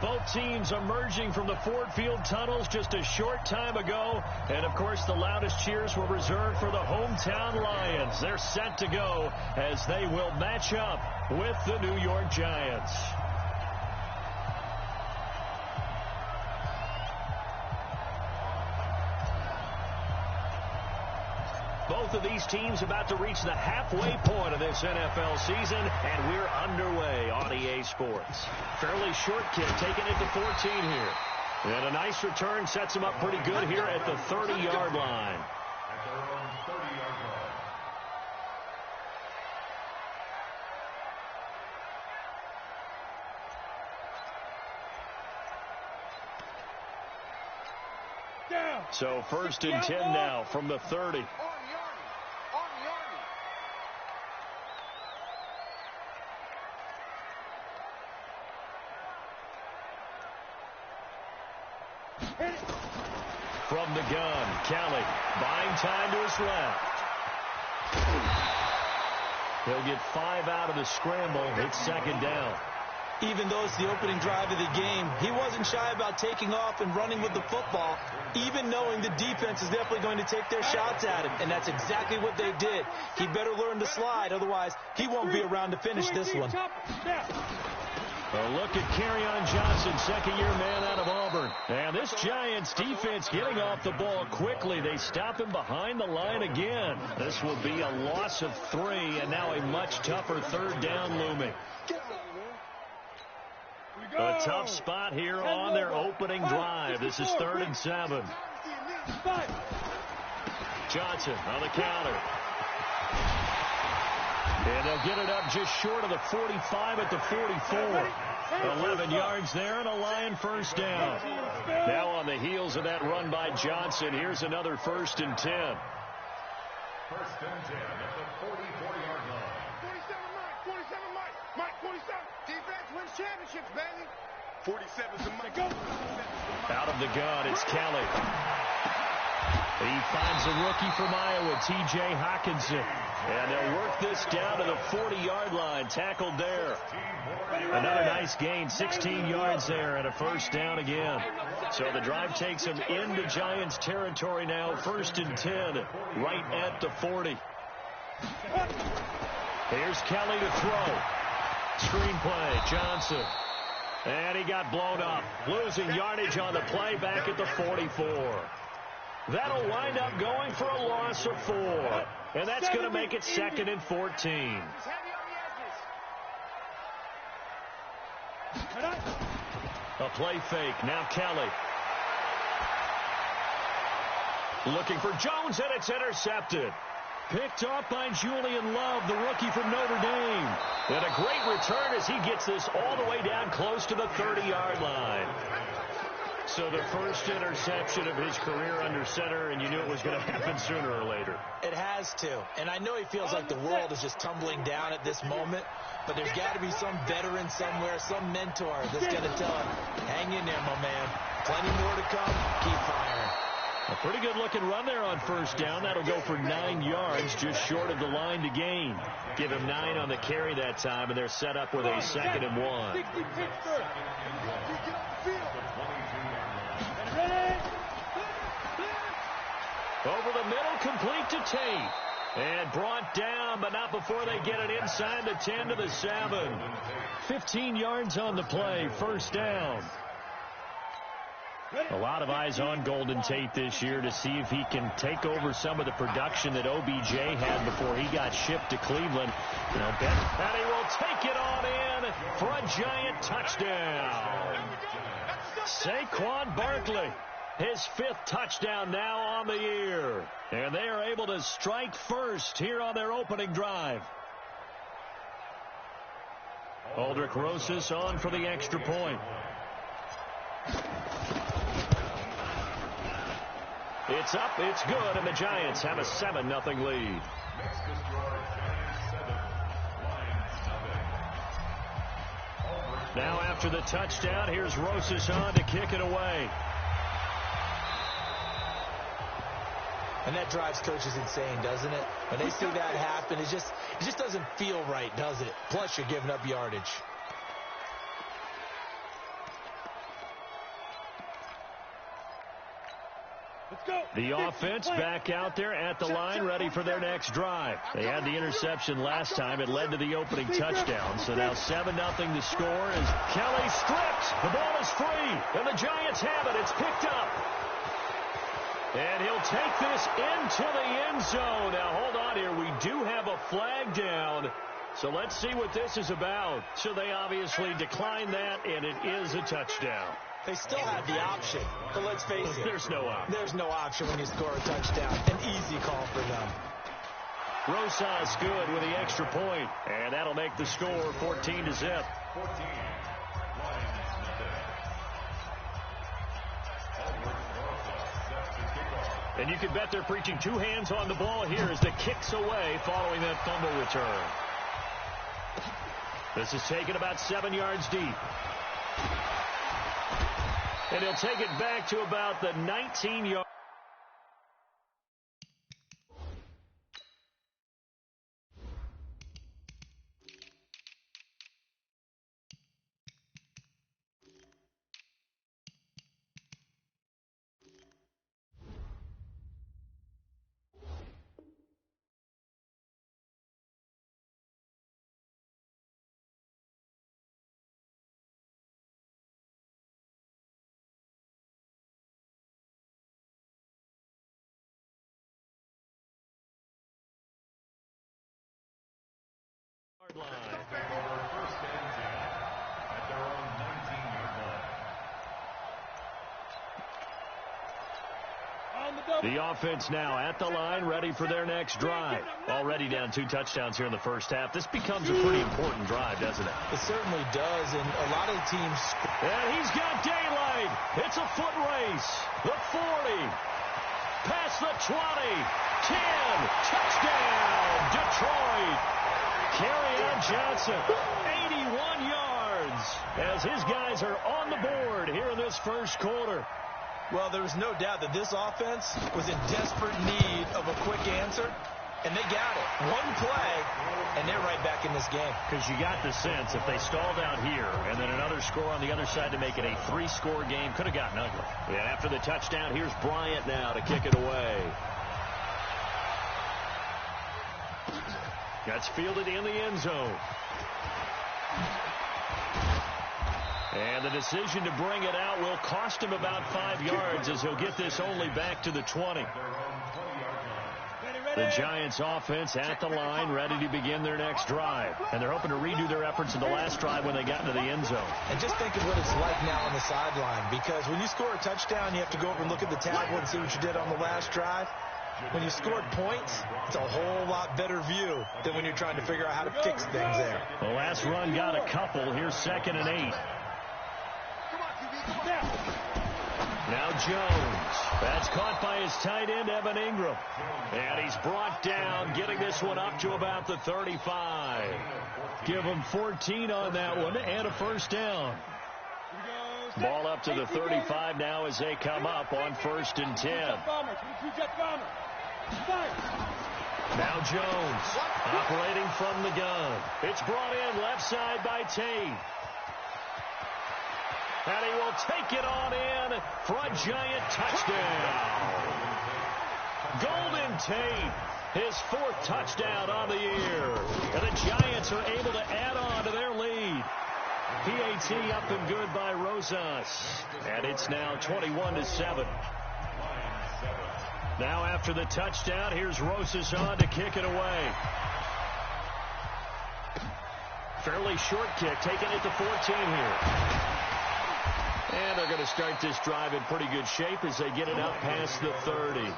Both teams emerging from the Ford Field tunnels just a short time ago. And, of course, the loudest cheers were reserved for the hometown Lions. They're set to go as they will match up with the New York Giants. Both of these teams about to reach the halfway point of this NFL season, and we're underway on EA Sports. Fairly short kick, taking it to 14 here. And a nice return sets them up pretty good here at the 30-yard line. At their own 30-yard line. So 1st and 10 now from the 30. From the gun, Kelly buying time to his left. He'll get 5 out of the scramble. It's 2nd down. Even though it's the opening drive of the game, he wasn't shy about taking off and running with the football, even knowing the defense is definitely going to take their shots at him. And that's exactly what they did. He better learn to slide, otherwise he won't be around to finish this one. A look at Kerryon Johnson, second-year man out of Auburn. And this Giants defense getting off the ball quickly. They stop him behind the line again. This will be a loss of 3, and now a much tougher 3rd down looming. A tough spot here on their opening drive. This is 3rd and 7. Johnson on the counter. And they'll get it up just short of the 45 at the 44. 11 yards there and a Lion 1st down. Now on the heels of that run by Johnson, here's another 1st and 10. 1st and 10 at the 44-yard line. 47 Mike, 47. Defense wins championships, baby. 47's a Mike. Go. Out of the gun, it's Kelly. He finds a rookie from Iowa, T.J. Hockenson. And they'll work this down to the 40-yard line, tackled there. Another nice gain, 16 yards there, and a 1st down again. So the drive takes them into Giants territory now, 1st and 10, right at the 40. Here's Kelly to throw. Screenplay, Johnson. And he got blown up, losing yardage on the play back at the 44. That'll wind up going for a loss of 4. And that's going to make it 2nd and 14. A play fake. Now Kelly. Looking for Jones, and it's intercepted. Picked off by Julian Love, the rookie from Notre Dame. And a great return as he gets this all the way down close to the 30-yard line. So the first interception of his career under center, and you knew it was going to happen sooner or later. It has to. And I know he feels like the world is just tumbling down at this moment, but there's got to be some veteran somewhere, some mentor that's going to tell him, hang in there, my man. Plenty more to come. Keep firing. A pretty good-looking run there on 1st down. That'll go for 9 yards, just short of the line to gain. Give him 9 on the carry that time, and they're set up with a 2nd and 1. Over the middle, complete to Tate. And brought down, but not before they get it inside the 10 to the 7. 15 yards on the play, 1st down. A lot of eyes on Golden Tate this year to see if he can take over some of the production that OBJ had before he got shipped to Cleveland. And he will take it on in for a Giant touchdown. Saquon Barkley, his 5th touchdown now on the year. And they are able to strike first here on their opening drive. Aldrich Rosas on for the extra point. It's up, it's good, and the Giants have a 7-0 lead. Next is your Giants 7, Lions 7. Now after the touchdown, here's Rosas on to kick it away. And that drives coaches insane, doesn't it? When they see that happen, it just doesn't feel right, does it? Plus, you're giving up yardage. The offense back out there at the line, ready for their next drive. They had the interception last time. It led to the opening touchdown. So now 7-0 the score as Kelly stripped. The ball is free, and the Giants have it. It's picked up. And he'll take this into the end zone. Now, hold on here. We do have a flag down. So let's see what this is about. So they obviously declined that, and it is a touchdown. They still had the option, but let's face it. There's no option. There's no option when you score a touchdown. An easy call for them. Rosas good with the extra point, and that'll make the score 14-0. And you can bet they're preaching two hands on the ball here as the kick's away following that fumble return. This is taken about 7 yards deep. And he'll take it back to about the 19-yard. Line. The offense now at the line, ready for their next drive. Already down 2 touchdowns here in the first half. This becomes a pretty important drive, doesn't it? It certainly does, and a lot of teams... And he's got daylight. It's a foot race. The 40. Past the 20. 10. Touchdown, Detroit. Kerryon Johnson, 81 yards, as his guys are on the board here in this first quarter. Well, there was no doubt that this offense was in desperate need of a quick answer, and they got it. One play, and they're right back in this game. Because you got the sense if they stalled out here and then another score on the other side to make it a 3-score game, could have gotten ugly. And after the touchdown, here's Bryant now to kick it away. That's fielded in the end zone. And the decision to bring it out will cost him about 5 yards as he'll get this only back to the 20. The Giants offense at the line, ready to begin their next drive. And they're hoping to redo their efforts in the last drive when they got into the end zone. And just think of what it's like now on the sideline, because when you score a touchdown, you have to go over and look at the tablet and see what you did on the last drive. When you scored points, it's a whole lot better view than when you're trying to figure out how to fix things there. The last run got a couple. Here's 2nd and 8. Now Jones. That's caught by his tight end, Evan Ingram. And he's brought down, getting this one up to about the 35. Give him 14 on that one and a first down. Ball up to the 35 now as they come up on 1st and 10. Now Jones operating from the gun. It's brought in left side by Tate. And he will take it on in for a Giant touchdown. Golden Tate, his 4th touchdown on the year. And the Giants are able to add on to their lead. PAT up and good by Rosas. And it's now 21-7. Now after the touchdown, here's Rosas on to kick it away. Fairly short kick, taken at the 14 here. And they're going to start this drive in pretty good shape as they get it up past the 30.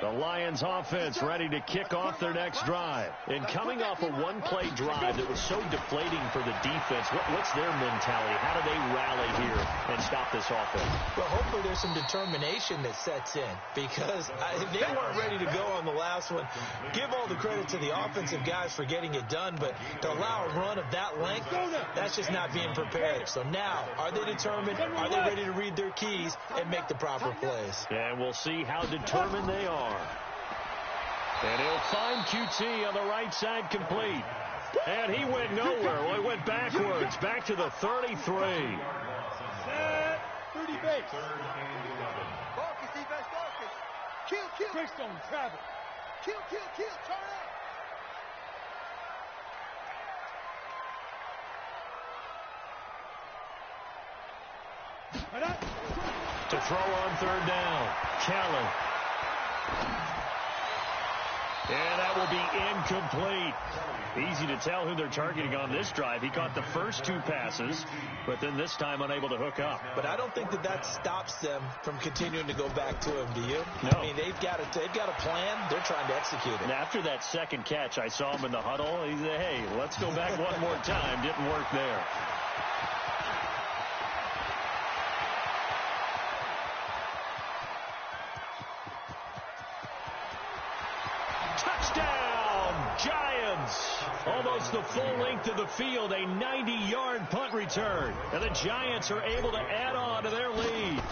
The Lions offense ready to kick off their next drive. And coming off a one-play drive that was so deflating for the defense, what's their mentality? How do they rally here and stop this offense? Well, hopefully there's some determination that sets in, because they weren't ready to go on the last one. Give all the credit to the offensive guys for getting it done, but to allow a run of that length, that's just not being prepared. So now, are they determined? Are they ready to read their keys and make the proper plays? And we'll see how determined they are. And he'll find QT on the right side complete. And he went nowhere. Well, he went backwards. Back to the 33. Set. 30 base. Focus, defense, focus. Kill, kill. Greystone, travel. Kill, kill, kill. Turn up. To throw on third down. Kelly. And that will be incomplete. Easy to tell who they're targeting on this drive. He caught the first two passes, but then this time unable to hook up. But I don't think that stops them from continuing to go back to him, do you? No. I mean, they've got a plan. They're trying to execute it. And after that second catch, I saw him in the huddle. He said, hey, let's go back one more time. Didn't work there. Giants, almost the full length of the field, a 90-yard punt return. And the Giants are able to add on to their lead.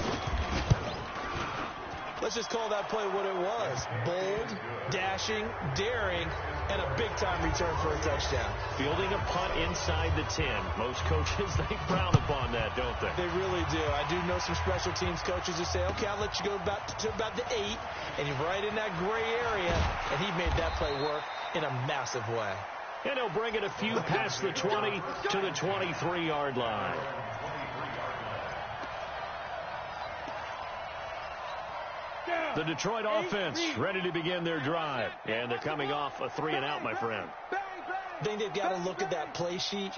Let's just call that play what it was. Bold, dashing, daring, and a big-time return for a touchdown. Fielding a punt inside the 10. Most coaches, they frown upon that, don't they? They really do. I do know some special teams coaches who say, okay, I'll let you go to about the 8, and you're right in that gray area, and he made that play work in a massive way. And he'll bring it a few past the 20 to the 23-yard line. The Detroit offense ready to begin their drive. And they're coming off a 3-and-out, my friend. I think they've got to look at that play sheet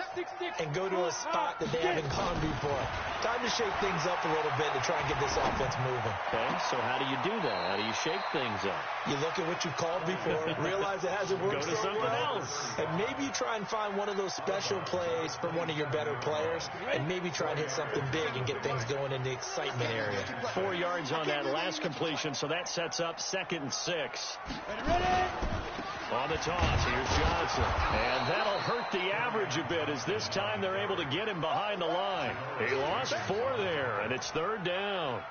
and go to a spot that they haven't gone before. Time to shake things up a little bit to try and get this offense moving. Okay, so how do you do that? How do you shake things up? You look at what you've called before, realize it hasn't worked Go to something else. And maybe you try and find one of those special plays from one of your better players, and maybe try and hit something big and get things going in the excitement area. 4 yards on that last completion, so that sets up 2nd and 6. Ready? On the toss, here's Johnson. And that'll hurt the average a bit as this time they're able to get him behind the line. He lost 4 there, and it's 3rd down.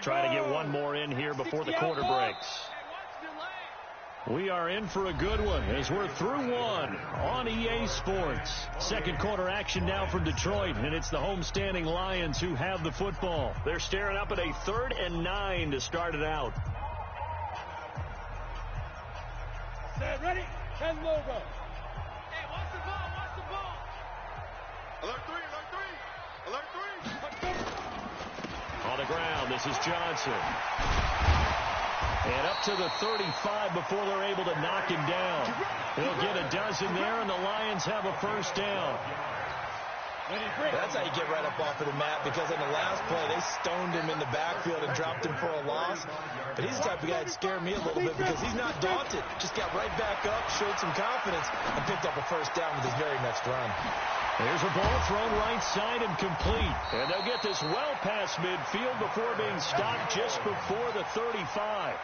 Try to get one more in here before the quarter breaks. We are in for a good one as we're through one on EA Sports. Second quarter action now from Detroit, and it's the homestanding Lions who have the football. They're staring up at a 3rd and 9 to start it out. Set, ready? 10 logo. Hey, watch the ball, watch the ball. Alert 3, alert 3, alert 3. On the ground, this is Johnson. And up to the 35 before they're able to knock him down. He'll get a dozen there, and the Lions have a 1st down. That's how you get right up off of the mat, because in the last play, they stoned him in the backfield and dropped him for a loss. But he's the type of guy that scared me a little bit because he's not daunted. Just got right back up, showed some confidence, and picked up a 1st down with his very next run. There's a ball thrown right side and complete. And they'll get this well past midfield before being stopped just before the 35.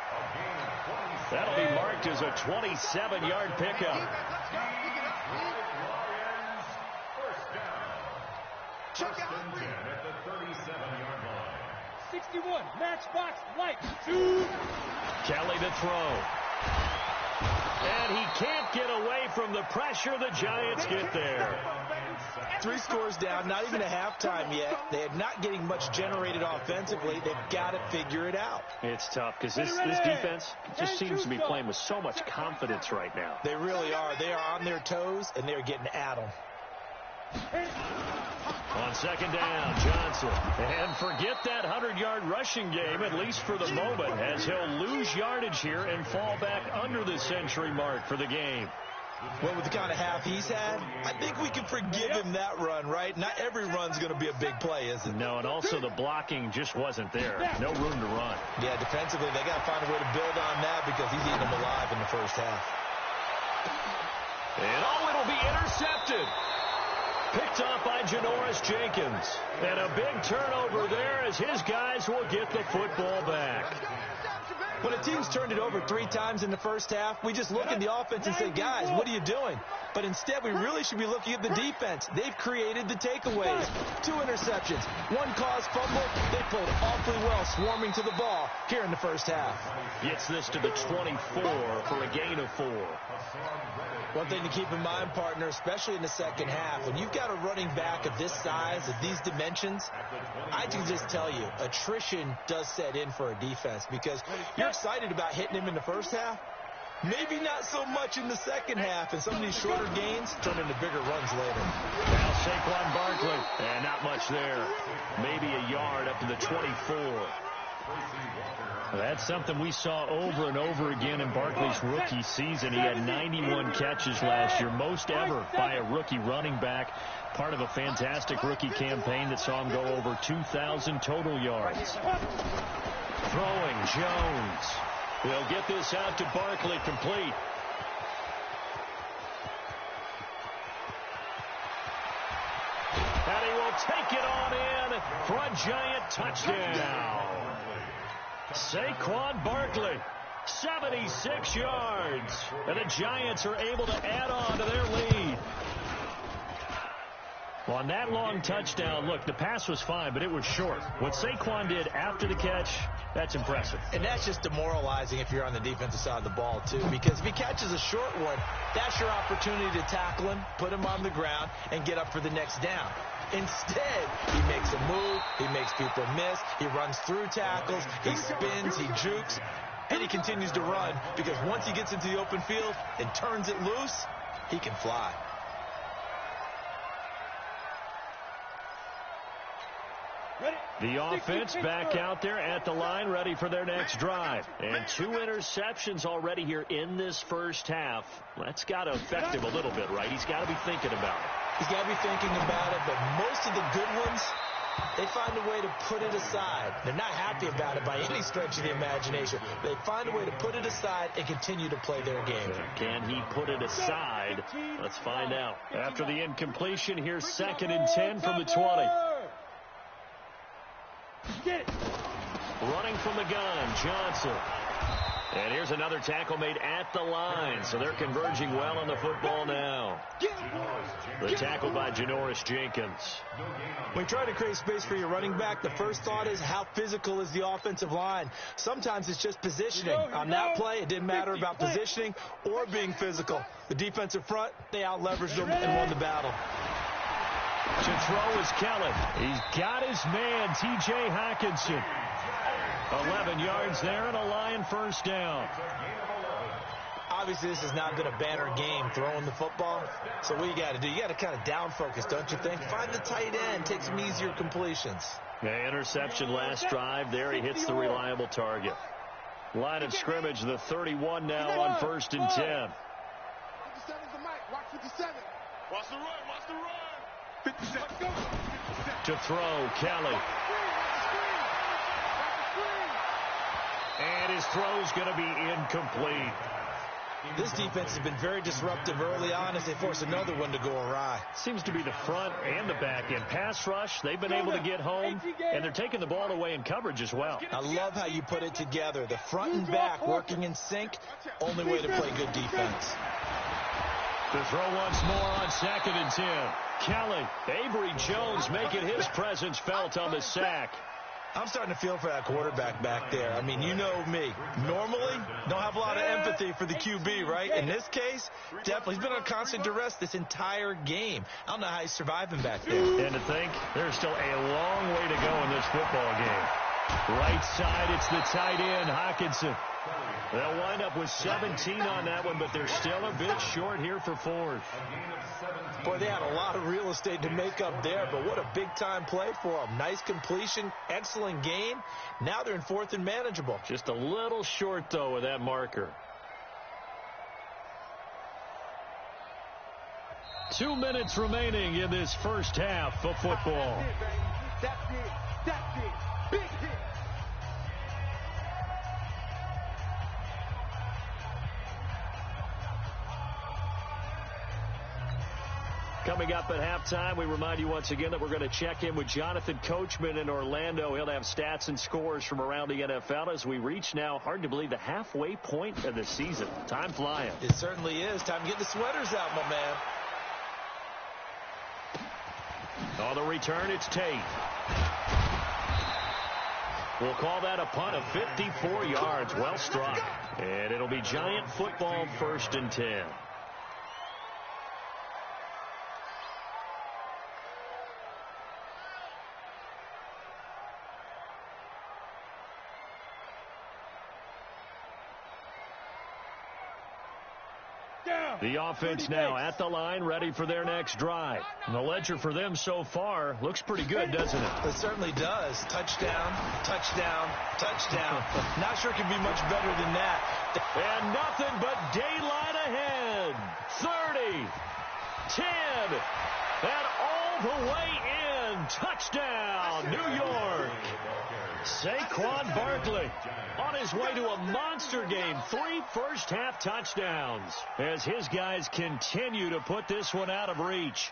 That'll be marked as a 27-yard pickup. Check out at the 37-yard line. 61, matchbox, light, 2. Kelly to throw. And he can't get away from the pressure. The Giants get there. 3 scores down, not even a halftime yet. They're not getting much generated offensively. They've got to figure it out. It's tough because this defense just seems to be playing with so much confidence right now. They really are. They are on their toes, and they're getting at them. On 2nd down, Johnson. And forget that 100-yard rushing game, at least for the moment, as he'll lose yardage here and fall back under the century mark for the game. Well, with the kind of half he's had, I think we can forgive him that run, right? Not every run's going to be a big play, is it? No, and also the blocking just wasn't there. No room to run. Yeah, defensively, they got to find a way to build on that because he's eating them alive in the 1st half. And it'll be intercepted. Picked off by Janoris Jenkins. And a big turnover there as his guys will get the football back. When a team's turned it over 3 times in the first half, we just look at the offense and say, guys, what are you doing? But instead, we really should be looking at the defense. They've created the takeaways. 2 interceptions, 1 caused fumble. They played awfully well swarming to the ball here in the first half. Gets this to the 24 for a gain of 4. One thing to keep in mind, partner, especially in the second half, when you've got a running back of this size, of these dimensions, I can just tell you, attrition does set in for a defense because you're excited about hitting him in the first half. Maybe not so much in the second half, and some of these shorter gains turn into bigger runs later. Now Saquon Barkley, and not much there. Maybe a yard up to the 24. That's something we saw over and over again in Barkley's rookie season. He had 91 catches last year, most ever by a rookie running back. Part of a fantastic rookie campaign that saw him go over 2,000 total yards. Throwing, Jones. They'll get this out to Barkley, complete. And he will take it on in for a giant touchdown. Saquon Barkley, 76 yards. And the Giants are able to add on to their lead. Well, on that long touchdown, look, the pass was fine, but it was short. What Saquon did after the catch, that's impressive. And that's just demoralizing if you're on the defensive side of the ball, too, because if he catches a short one, that's your opportunity to tackle him, put him on the ground, and get up for the next down. Instead, he makes a move, he makes people miss, he runs through tackles, he spins, he jukes, and he continues to run because once he gets into the open field and turns it loose, he can fly. The offense back out there at the line, ready for their next drive. And 2 interceptions already here in this first half. That's got to affect him a little bit, right? He's got to be thinking about it. He's got to be thinking about it, but most of the good ones, they find a way to put it aside. They're not happy about it by any stretch of the imagination. They find a way to put it aside and continue to play their game. Can he put it aside? Let's find out. After the incompletion, here's 2nd and 10 from the 20. Running from the gun, Johnson. And here's another tackle made at the line, so they're converging well on the football now. The tackle by Janoris Jenkins. When you try to create space for your running back, the first thought is how physical is the offensive line. Sometimes it's just positioning. On that play, it didn't matter about positioning or being physical. The defensive front, they out-leveraged them and won the battle. To throw is Kelly. He's got his man, T.J. Hockenson. 11 yards there and a Lion first down. Obviously, this has not been a banner game throwing the football. So what you got to do, you got to kind of down focus, don't you think? Find the tight end, take some easier completions. The interception last drive there. He hits the reliable target. Line of scrimmage, the 31 now on 1st and 10. 57's the mic. Watch 57. Watch the run. Watch the run. 57. Let's go. 57. To throw, Kelly. And his throw's going to be incomplete. This defense has been very disruptive early on as they force another one to go awry. Seems to be the front and the back end. Pass rush, they've been able to get home, and they're taking the ball away in coverage as well. I love how you put it together. The front and back working in sync, only way to play good defense. To throw once more on 2nd and 10. Kelly, Avery Jones making his presence felt on the sack. I'm starting to feel for that quarterback back there. I mean, you know me. Normally, don't have a lot of empathy for the QB, right? In this case, definitely. He's been on constant duress this entire game. I don't know how he's surviving back there. And to think, there's still a long way to go in this football game. Right side, it's the tight end, Hockenson. They'll wind up with 17 on that one, but they're still a bit short here for Ford. Boy, they had a lot of real estate to make up there, but what a big-time play for them. Nice completion, excellent gain. Now they're in 4th and manageable. Just a little short, though, with that marker. 2 minutes remaining in this first half of football. That's it. That's it. Big hit. Coming Coming up at halftime, we remind you once again that we're going to check in with Jonathan Coachman in Orlando. He'll have stats and scores from around the NFL as we reach now, hard to believe, the halfway point of the season. Time flying. It certainly is. Time to get the sweaters out, my man. On the return, it's Tate. We'll call that a punt of 54 yards. Well struck. And it'll be Giant football, 1st and 10. The offense now at the line, ready for their next drive. And the ledger for them so far looks pretty good, doesn't it? It certainly does. Touchdown, touchdown, touchdown. Not sure it can be much better than that. And nothing but daylight ahead. 30, 10, and all the way in. Touchdown, New York. Saquon Barkley on his way to a monster game. 3 first-half touchdowns as his guys continue to put this one out of reach.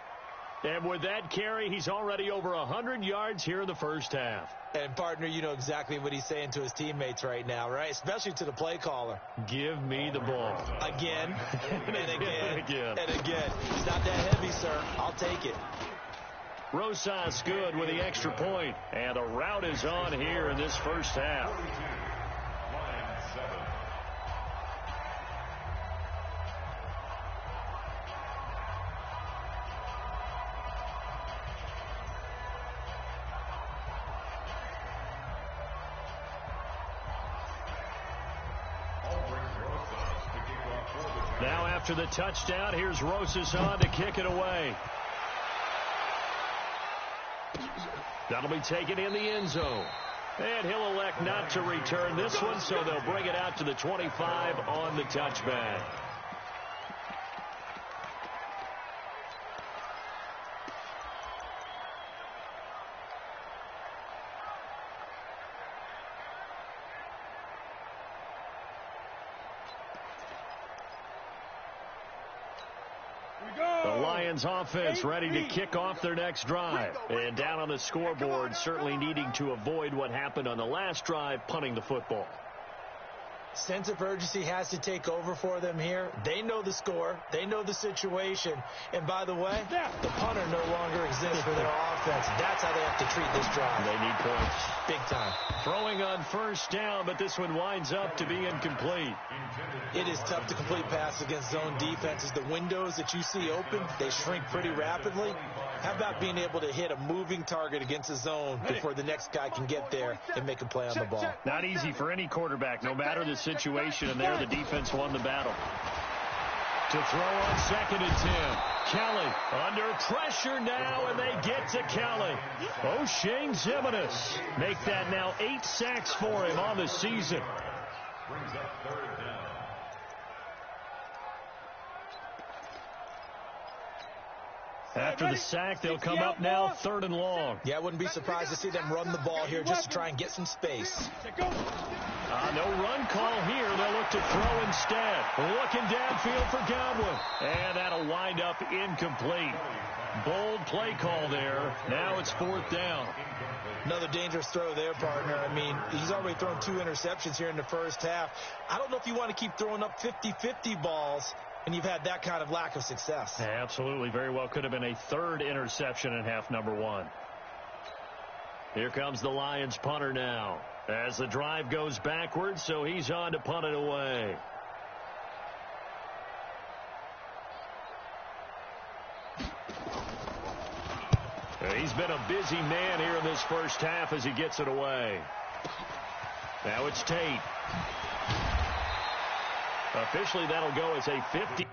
And with that carry, he's already over 100 yards here in the first half. And, partner, you know exactly what he's saying to his teammates right now, right? Especially to the play caller. Give me the ball. Again, and again, and again. It's not that heavy, sir. I'll take it. Rosas good with the extra point. And the route is on here in this first half. Now after the touchdown, here's Rosas on to kick it away. That'll be taken in the end zone. And he'll elect not to return this one, so they'll bring it out to the 25 on the touchback. The Lions offense ready to kick off their next drive. And down on the scoreboard, certainly needing to avoid what happened on the last drive, punting the football. Sense of urgency has to take over for them here. They know the score. They know the situation. And by the way, the punter no longer exists for their offense. That's how they have to treat this drive. They need points. Big time. Throwing on first down, but this one winds up to be incomplete. It is tough to complete passes against zone defenses. The windows that you see open, they shrink pretty rapidly. How about being able to hit a moving target against a zone before the next guy can get there and make a play on the ball? Not easy for any quarterback, no matter the situation, and there the defense won the battle. To throw on 2nd and 10. Kelly under pressure now, and they get to Kelly. O'Shane Zimenez make that now 8 sacks for him on the season. Brings up 3rd down. After the sack, they'll come up now 3rd and long. Yeah, I wouldn't be surprised to see them run the ball here just to try and get some space. No run call here. They'll look to throw instead. Looking downfield for Godwin. And that'll wind up incomplete. Bold play call there. Now it's 4th down. Another dangerous throw there, partner. I mean, he's already thrown 2 interceptions here in the first half. I don't know if you want to keep throwing up 50-50 balls and you've had that kind of lack of success. Absolutely. Very well could have been a 3rd interception in half number 1. Here comes the Lions punter now as the drive goes backwards, so he's on to punt it away. He's been a busy man here in this first half as he gets it away. Now it's Tate. Officially, that'll go as a 50.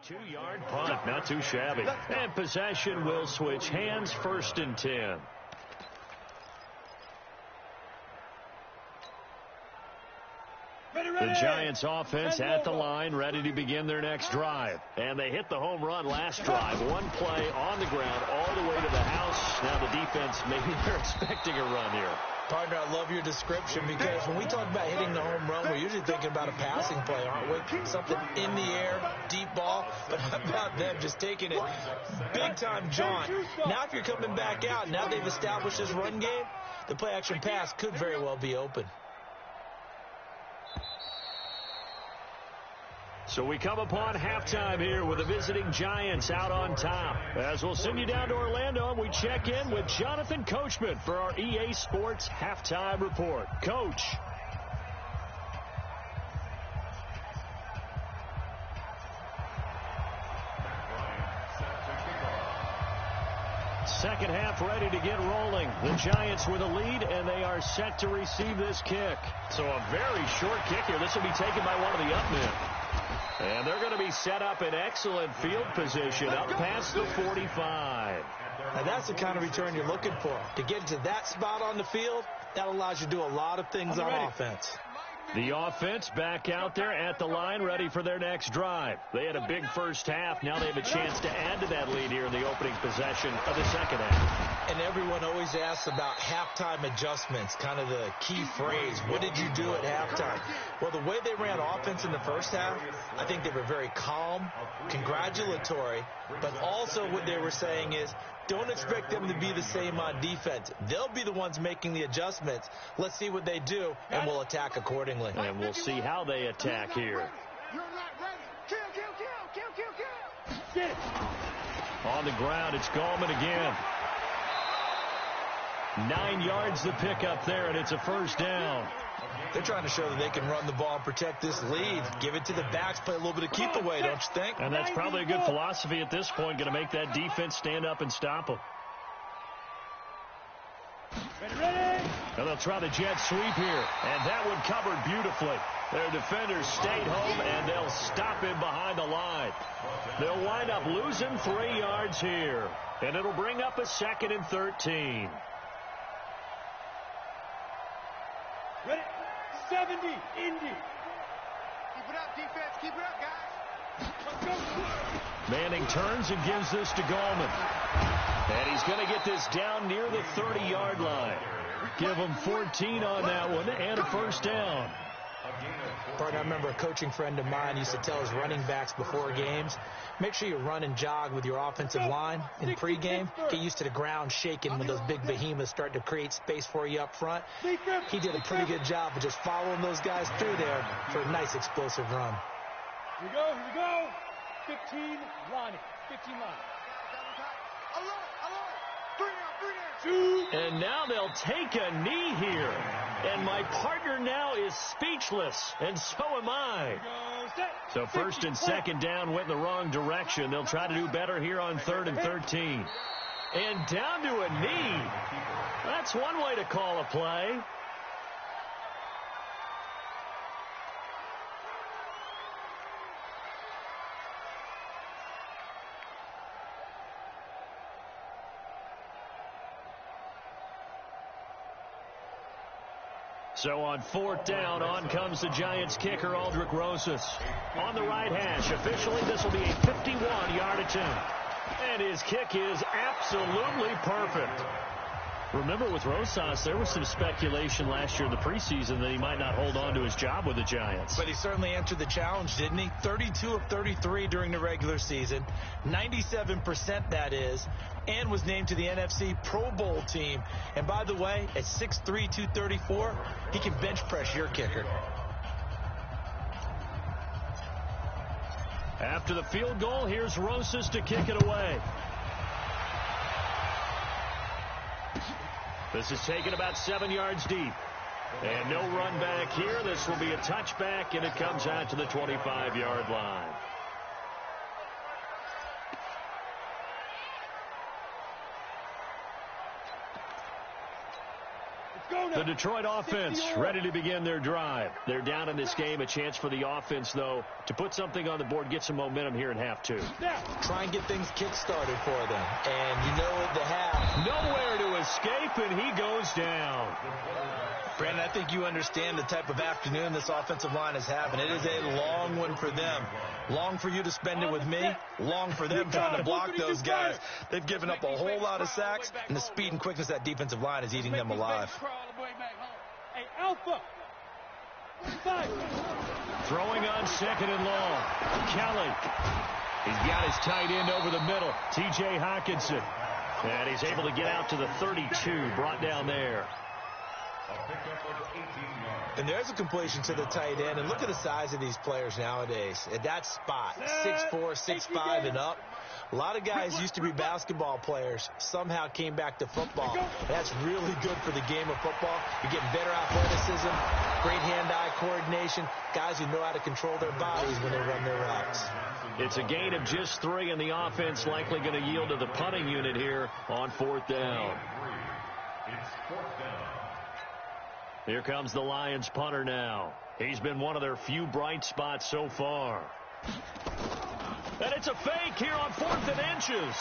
2-yard punt, not too shabby. And possession will switch hands, 1st and 10. The Giants offense at the line, ready to begin their next drive. And they hit the home run last drive. One play on the ground all the way to the house. Now the defense, maybe they're expecting a run here. Partner, I love your description because when we talk about hitting the home run, we're usually thinking about a passing play, aren't we? Something in the air, deep ball. But how about them just taking it big-time jaunt? Now if you're coming back out, now they've established this run game, the play-action pass could very well be open. So we come upon halftime here with the visiting Giants out on top. As we'll send you down to Orlando, and we check in with Jonathan Coachman for our EA Sports Halftime Report. Coach. Second half ready to get rolling. The Giants with a lead, and they are set to receive this kick. So a very short kick here. This will be taken by one of the up men. And they're going to be set up in excellent field position up past the 45. Now that's the kind of return you're looking for. To get to that spot on the field, that allows you to do a lot of things on offense. The offense back out there at the line, ready for their next drive. They had a big first half. Now they have a chance to add to that lead here in the opening possession of the second half. And everyone always asks about halftime adjustments, kind of the key phrase. What did you do at halftime? Well, the way they ran offense in the first half, I think they were very calm, congratulatory, but also what they were saying is, don't expect them to be the same on defense. They'll be the ones making the adjustments. Let's see what they do, and we'll attack accordingly. And we'll see how they attack here. You're not ready. Kill, kill, kill, kill, kill, kill. Get it. On the ground, it's Gallman again. 9 yards the pickup there, and it's a first down. They're trying to show that they can run the ball and protect this lead. Give it to the backs, play a little bit of keep away, don't you think? And that's probably a good philosophy at this point, going to make that defense stand up and stop them. Ready. And they'll try the jet sweep here, and that one covered beautifully. Their defenders stayed home, and they'll stop him behind the line. They'll wind up losing 3 yards here, and it'll bring up a 2nd and 13. Ready. 70. Indy. Keep it up, defense. Keep it up, guys. Let's go. Manning turns and gives this to Gallman. And he's going to get this down near the 30-yard line. Give him 14 on that one and a first down. Partner, I remember a coaching friend of mine used to tell his running backs before games, make sure you run and jog with your offensive line in pregame. Get used to the ground shaking when those big behemoths start to create space for you up front. He did a pretty good job of just following those guys through there for a nice explosive run. Here we go, here we go. 15 Lonnie. 15 Lonnie. And now they'll take a knee here. And my partner now is speechless, and so am I. So 1st and 2nd down went in the wrong direction. They'll try to do better here on 3rd and 13. And down to a knee. That's one way to call a play. So on 4th down, on comes the Giants kicker, Aldrich Rosas. On the right hash, officially this will be a 51-yard attempt. And his kick is absolutely perfect. Remember, with Rosas, there was some speculation last year in the preseason that he might not hold on to his job with the Giants. But he certainly answered the challenge, didn't he? 32 of 33 during the regular season, 97% that is, and was named to the NFC Pro Bowl team. And by the way, at 6'3", 234, he can bench press your kicker. After the field goal, here's Rosas to kick it away. This is taken about 7 yards deep. And no run back here. This will be a touchback, and it comes out to the 25-yard line. Let's go The Detroit offense ready to begin their drive. They're down in this game. A chance for the offense, though, to put something on the board, get some momentum here in half two. Try and get things kick-started for them. And you know what they have. Nowhere to escape, and he goes down. Brandon, I think you understand the type of afternoon this offensive line is having. It is a long one for them. Long for you to spend it with me. Long for them trying to block those guys. They've given up a whole lot of sacks, and the speed and quickness of that defensive line is eating them alive. Hey, Alpha. Throwing on second and long. Kelly. He's got his tight end over the middle. T.J. Hawkinson. And he's able to get out to the 32. Brought down there. And there's a completion to the tight end. And look at the size of these players nowadays. At that spot, 6'4", 6'5", and up. A lot of guys used to be basketball players, somehow came back to football. That's really good for the game of football. You're getting better athleticism, great hand-eye coordination, guys who know how to control their bodies when they run their routes. It's a gain of just 3, and the offense likely going to yield to the punting unit here on 4th down. It's 4th down. Here comes the Lions punter now. He's been one of their few bright spots so far. And it's a fake here on 4th and inches.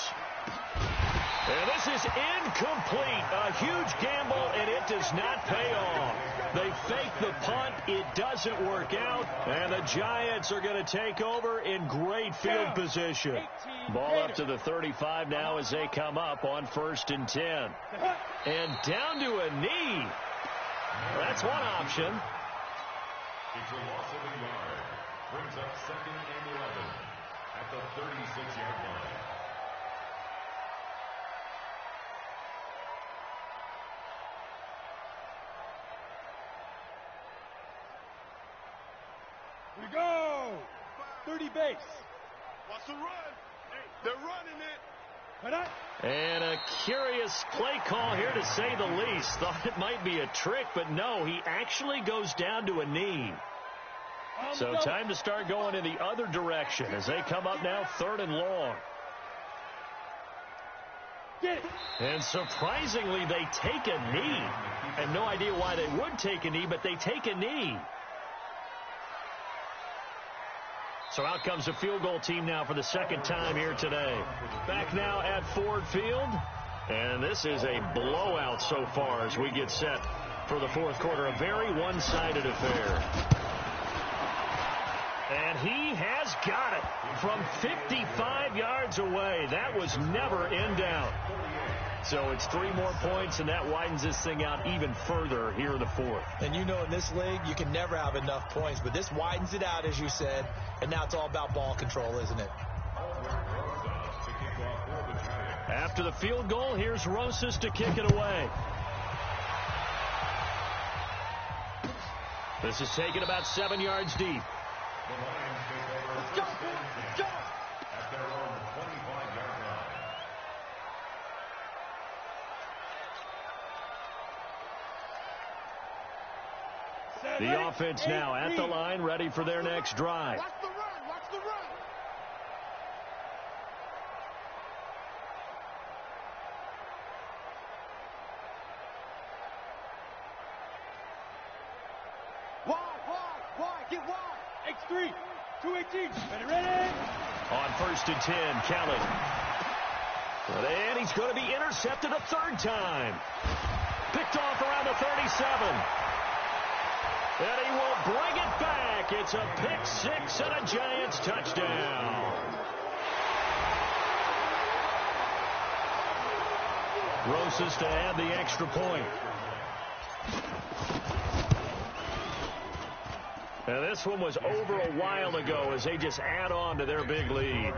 And this is incomplete. A huge gamble, and it does not pay off. They fake the punt. It doesn't work out. And the Giants are going to take over in great field position. Ball up to the 35 now as they come up on 1st and 10. And down to a knee. That's one option. It's a loss of a yard. Brings up 2nd and 11 at the 36-yard line. We go. 30 base. What's the run? Hey, they're running it. And a curious play call here, to say the least. Thought it might be a trick, but no, he actually goes down to a knee. So time to start going in the other direction as they come up now 3rd and long. And surprisingly, they take a knee. I have no idea why they would take a knee, but they take a knee. So out comes the field goal team now for the 2nd time here today. Back now at Ford Field. And this is a blowout so far as we get set for the 4th quarter. A very one-sided affair. And he has got it from 55 yards away. That was never in doubt. So it's 3 more points, and that widens this thing out even further here in the 4th. And you know in this league, you can never have enough points, but this widens it out, as you said, and now it's all about ball control, isn't it? After the field goal, here's Rosas to kick it away. This is taken about 7 yards deep. Let's go, let's go. At their own 25-yard line. The offense now at the line, ready for their next drive. Watch the run, watch the run. Wide, get wide. X3, 218, ready. On 1st and 10, Kelly. And he's going to be intercepted a 3rd time. Picked off around the 37. And he will bring it back. It's a pick 6 and a Giants touchdown. Rosas to add the extra point. And this one was over a while ago as they just add on to their big lead.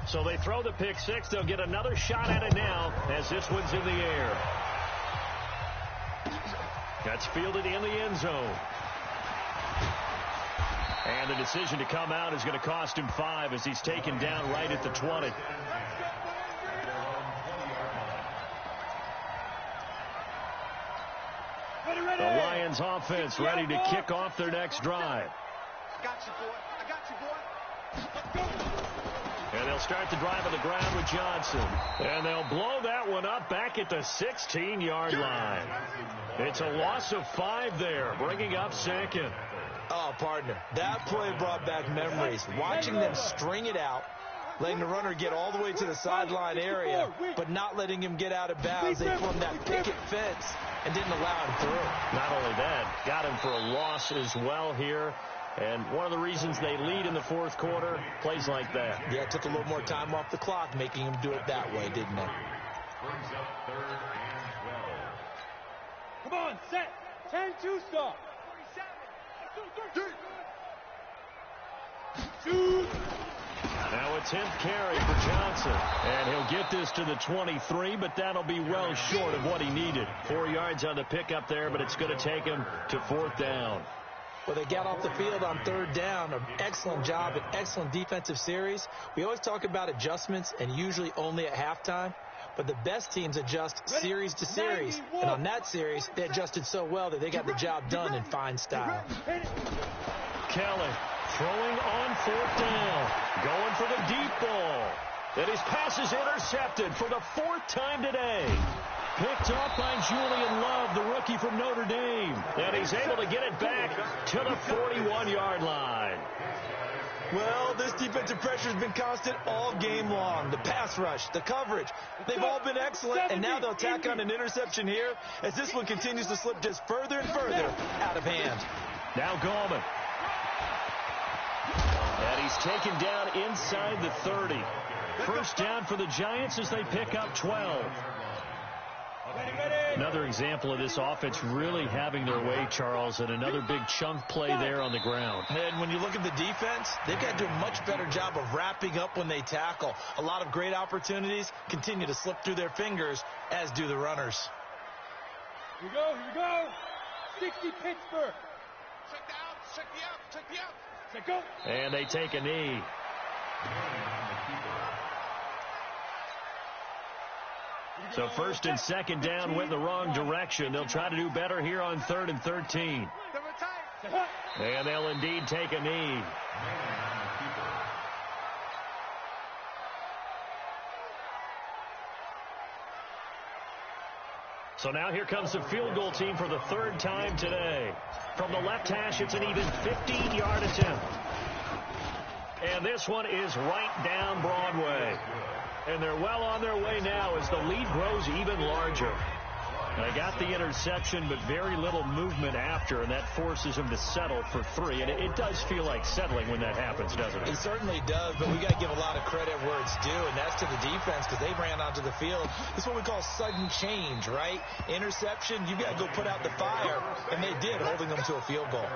So they throw the pick 6. They'll get another shot at it now as this one's in the air. That's fielded in the end zone. And the decision to come out is going to cost him 5 as he's taken down right at the 20. The Lions offense ready to kick off their next drive. I got you, boy. I got you, boy. Let's go. And they'll start the drive on the ground with Johnson. And they'll blow that one up back at the 16-yard line. It's a loss of 5 there, bringing up second. Oh, partner, that play brought back memories. Watching them string it out, letting the runner get all the way to the sideline area, but not letting him get out of bounds. They formed that picket fence and didn't allow him through. Not only that, got him for a loss as well here. And one of the reasons they lead in the fourth quarter, plays like that. Yeah, it took a little more time off the clock, making him do it that way, didn't it? Brings up 3rd and 12. Come on, set. 10-2 stop. 47. Now a 10th carry for Johnson. And he'll get this to the 23, but that'll be well short of what he needed. 4 yards on the pickup there, but it's going to take him to 4th down. Well, they got off the field on 3rd down. An excellent job, an excellent defensive series. We always talk about adjustments, and usually only at halftime. But the best teams adjust series to series. And on that series, they adjusted so well that they got the job done in fine style. Kelly throwing on 4th down. Going for the deep ball. And his pass is intercepted for the 4th time today. Picked off by Julian Love, the rookie from Notre Dame. And he's able to get it back to the 41-yard line. Well, this defensive pressure has been constant all game long. The pass rush, the coverage, they've all been excellent. And now they'll tack on an interception here as this one continues to slip just further and further out of hand. Now Gallman. And he's taken down inside the 30. First down for the Giants as they pick up 12. Another example of this offense really having their way, Charles, and another big chunk play there on the ground. And when you look at the defense, they've got to do a much better job of wrapping up when they tackle. A lot of great opportunities continue to slip through their fingers, as do the runners. Here we go. 60 Pittsburgh. Check the out. Set go. And they take a knee. So 1st and 2nd down went the wrong direction. They'll try to do better here on 3rd and 13. And they'll indeed take a knee. So now here comes the field goal team for the 3rd time today. From the left hash, it's an even 15-yard attempt. And this one is right down Broadway. And they're well on their way now as the lead grows even larger. They got the interception, but very little movement after, and that forces them to settle for 3. And it does feel like settling when that happens, doesn't it? It certainly does, but we got to give a lot of credit where it's due, and that's to the defense because they ran onto the field. This is what we call sudden change, right? Interception, you got to go put out the fire, and they did, holding them to a field goal.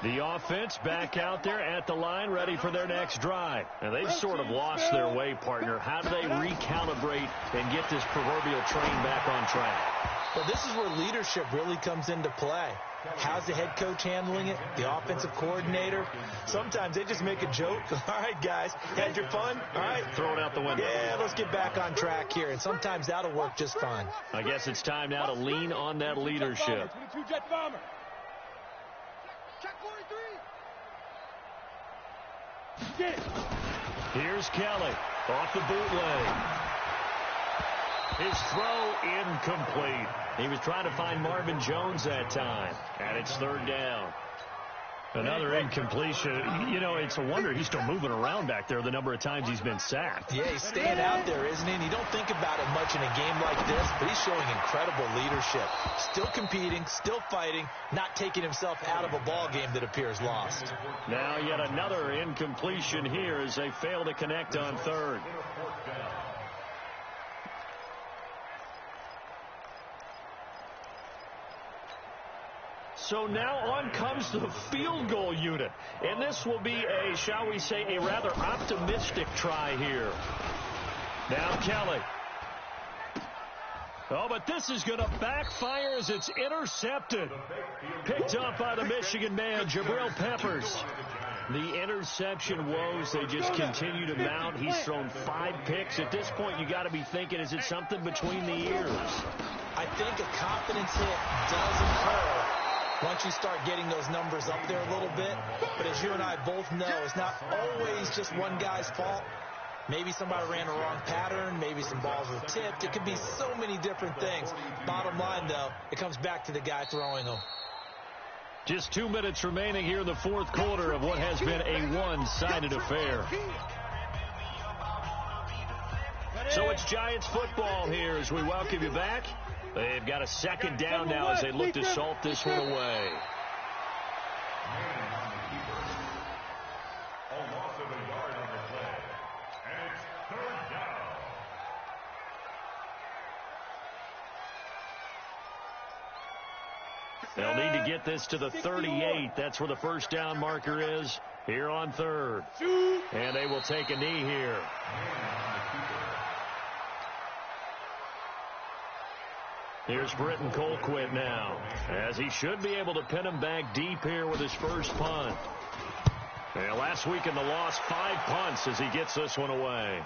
The offense back out there at the line, ready for their next drive. And they've sort of lost their way, partner. How do they recalibrate and get this proverbial train back on track? Well, this is where leadership really comes into play. How's the head coach handling it? The offensive coordinator? Sometimes they just make a joke. All right, guys, had your fun? All right. Throw it out the window. Yeah, let's get back on track here. And sometimes that'll work just fine. I guess it's time now to lean on that leadership. 22 Jet Bomber. Here's Kelly off the bootleg. His throw incomplete. He was trying to find Marvin Jones that time, and it's 3rd down. Another incompletion. You know, it's a wonder he's still moving around back there the number of times he's been sacked. Yeah, he's staying out there, isn't he? And you don't think about it much in a game like this, but he's showing incredible leadership. Still competing, still fighting, not taking himself out of a ball game that appears lost. Now yet another incompletion here as they fail to connect on 3rd. So now on comes the field goal unit. And this will be a, shall we say, a rather optimistic try here. Now Kelly. Oh, but this is going to backfire as it's intercepted. Picked up by the Michigan man, Jabril Peppers. The interception woes, they just continue to mount. He's thrown 5 picks. At this point, you got to be thinking, is it something between the ears? I think a confidence hit does occur once you start getting those numbers up there a little bit. But as you and I both know, it's not always just one guy's fault. Maybe somebody ran a wrong pattern. Maybe some balls were tipped. It could be so many different things. Bottom line, though, it comes back to the guy throwing them. Just 2 minutes remaining here in the fourth quarter of what has been a one-sided affair. So it's Giants football here as we welcome you back. They've got a second down now as they look to salt this one away. A loss of a yard on the play. And it's third down. They'll need to get this to the 38. That's where the first down marker is here on third. And they will take a knee here. Here's Britton Colquitt now, as he should be able to pin him back deep here with his first punt. And last week in the loss, 5 punts as he gets this one away.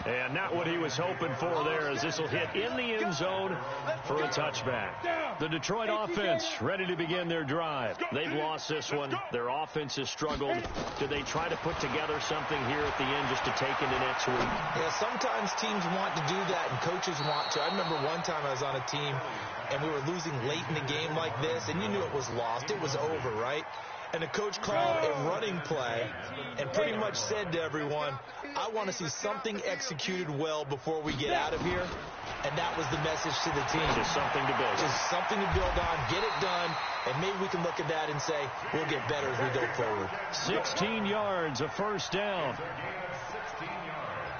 And not what he was hoping for there, as this will hit in the end zone for a touchback. The Detroit offense ready to begin their drive. They've lost this one. Their offense has struggled. Do they try to put together something here at the end just to take into next week? Yeah, sometimes teams want to do that and coaches want to. I remember one time I was on a team and we were losing late in the game like this, and you knew it was lost. It was over, right? And the coach called a running play and pretty much said to everyone, I want to see something executed well before we get out of here. And that was the message to the team. Just something to build on. Just something to build on, get it done, and maybe we can look at that and say, we'll get better as we go forward. 16 yards, a first down.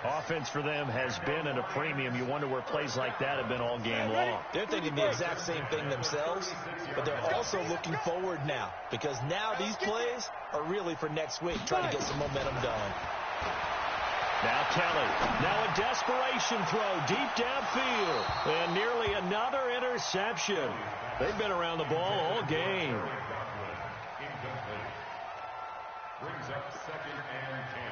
Offense for them has been at a premium. You wonder where plays like that have been all game long. They're thinking the exact same thing themselves, but they're also looking forward now, because now these plays are really for next week, trying to get some momentum going. Now Kelly. Now a desperation throw deep downfield. And nearly another interception. They've been around the ball all game. Brings up second and 10.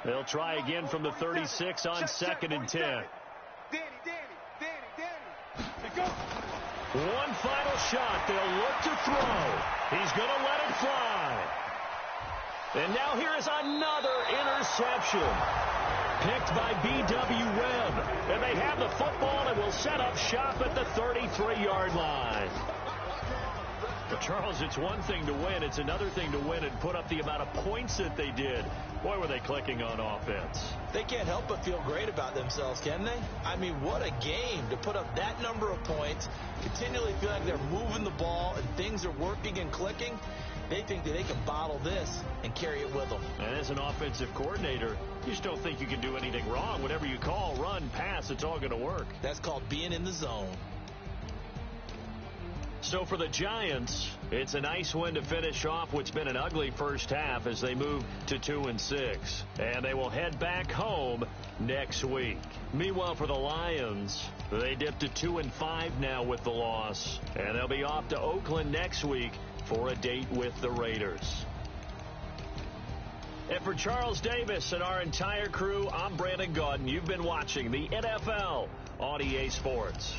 They'll try again from the 36 on second and 10. One final shot. They'll look to throw. He's going to let it fly. And now here is another interception. Picked by B.W. Webb. And they have the football and will set up shop at the 33-yard line. But, Charles, it's one thing to win. It's another thing to win and put up the amount of points that they did. Boy, were they clicking on offense. They can't help but feel great about themselves, can they? I mean, what a game to put up that number of points, continually feel like they're moving the ball and things are working and clicking. They think that they can bottle this and carry it with them. And as an offensive coordinator, you just don't think you can do anything wrong. Whatever you call, run, pass, it's all going to work. That's called being in the zone. So for the Giants, it's a nice win to finish off what's been an ugly first half as they move to 2-6. And they will head back home next week. Meanwhile, for the Lions, they dipped to 2-5 now with the loss. And they'll be off to Oakland next week for a date with the Raiders. And for Charles Davis and our entire crew, I'm Brandon Gaudin. You've been watching the NFL on EA Sports.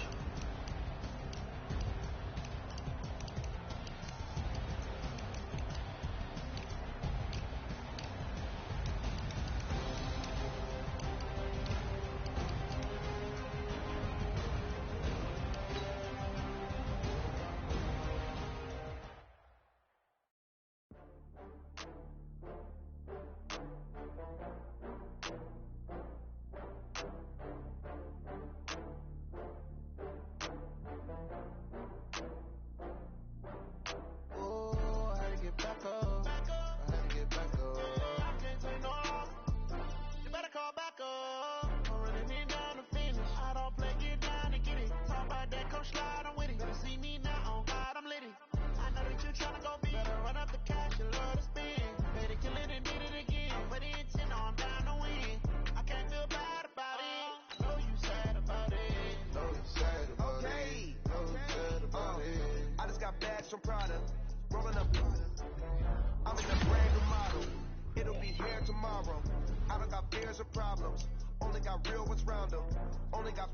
It'll be here tomorrow. I don't got fears or problems. Only got real ones round them. Only got